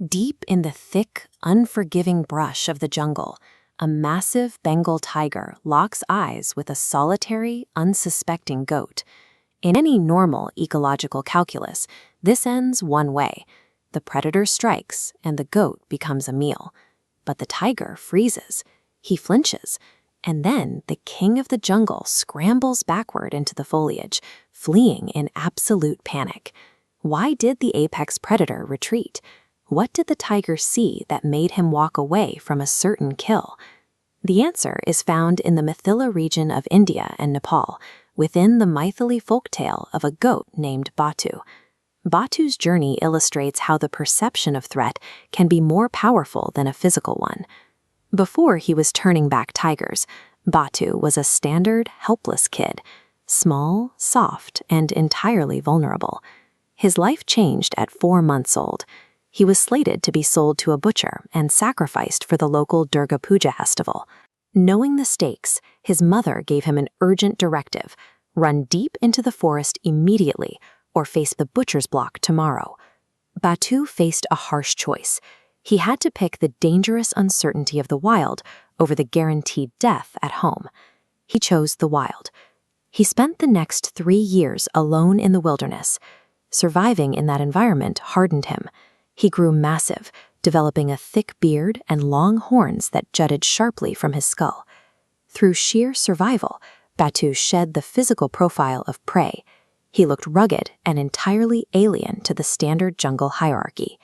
Deep in the thick, unforgiving brush of the jungle, a massive Bengal tiger locks eyes with a solitary, unsuspecting goat. In any normal ecological calculus, this ends one way. The predator strikes, and the goat becomes a meal. But the tiger freezes. He flinches. And then the king of the jungle scrambles backward into the foliage, fleeing in absolute panic. Why did the apex predator retreat? What did the tiger see that made him walk away from a certain kill? The answer is found in the Mithila region of India and Nepal, within the Maithili folktale of a goat named Batu. Batu's journey illustrates how the perception of threat can be more powerful than a physical one. Before he was turning back tigers, Batu was a standard, helpless kid, small, soft, and entirely vulnerable. His life changed at 4 months old. He was slated to be sold to a butcher and sacrificed for the local Durga Puja festival. Knowing the stakes, his mother gave him an urgent directive: run deep into the forest immediately or face the butcher's block tomorrow. Batu faced a harsh choice. He had to pick the dangerous uncertainty of the wild over the guaranteed death at home. He chose the wild. He spent the next 3 years alone in the wilderness. Surviving in that environment hardened him. He grew massive, developing a thick beard and long horns that jutted sharply from his skull. Through sheer survival, Batu shed the physical profile of prey. He looked rugged and entirely alien to the standard jungle hierarchy.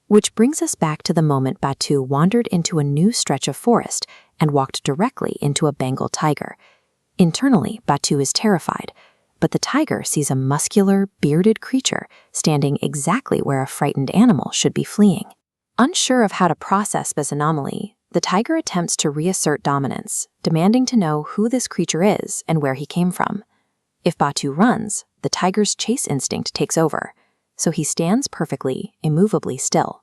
Which brings us back to the moment Batu wandered into a new stretch of forest and walked directly into a Bengal tiger. Internally, Batu is terrified, but the tiger sees a muscular, bearded creature standing exactly where a frightened animal should be fleeing. Unsure of how to process this anomaly, the tiger attempts to reassert dominance, demanding to know who this creature is and where he came from. If Batu runs, the tiger's chase instinct takes over, so he stands perfectly, immovably still.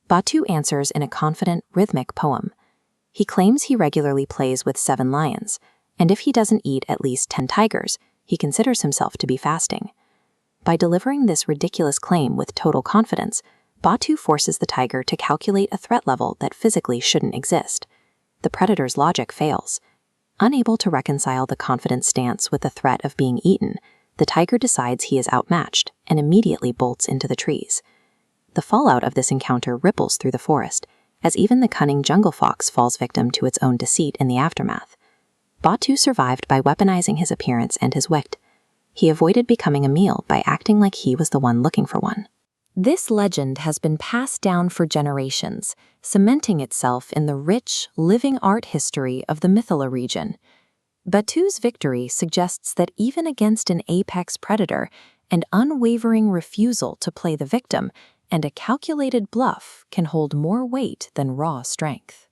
Batu answers in a confident, rhythmic poem. He claims he regularly plays with 7 lions, and if he doesn't eat at least 10 tigers, he considers himself to be fasting. By delivering this ridiculous claim with total confidence, Batu forces the tiger to calculate a threat level that physically shouldn't exist. The predator's logic fails. Unable to reconcile the confident stance with the threat of being eaten, the tiger decides he is outmatched and immediately bolts into the trees. The fallout of this encounter ripples through the forest, as even the cunning jungle fox falls victim to its own deceit in the aftermath. Batu survived by weaponizing his appearance and his wit. He avoided becoming a meal by acting like he was the one looking for one. This legend has been passed down for generations, cementing itself in the rich, living art history of the Mithila region. Batu's victory suggests that even against an apex predator, an unwavering refusal to play the victim and a calculated bluff can hold more weight than raw strength.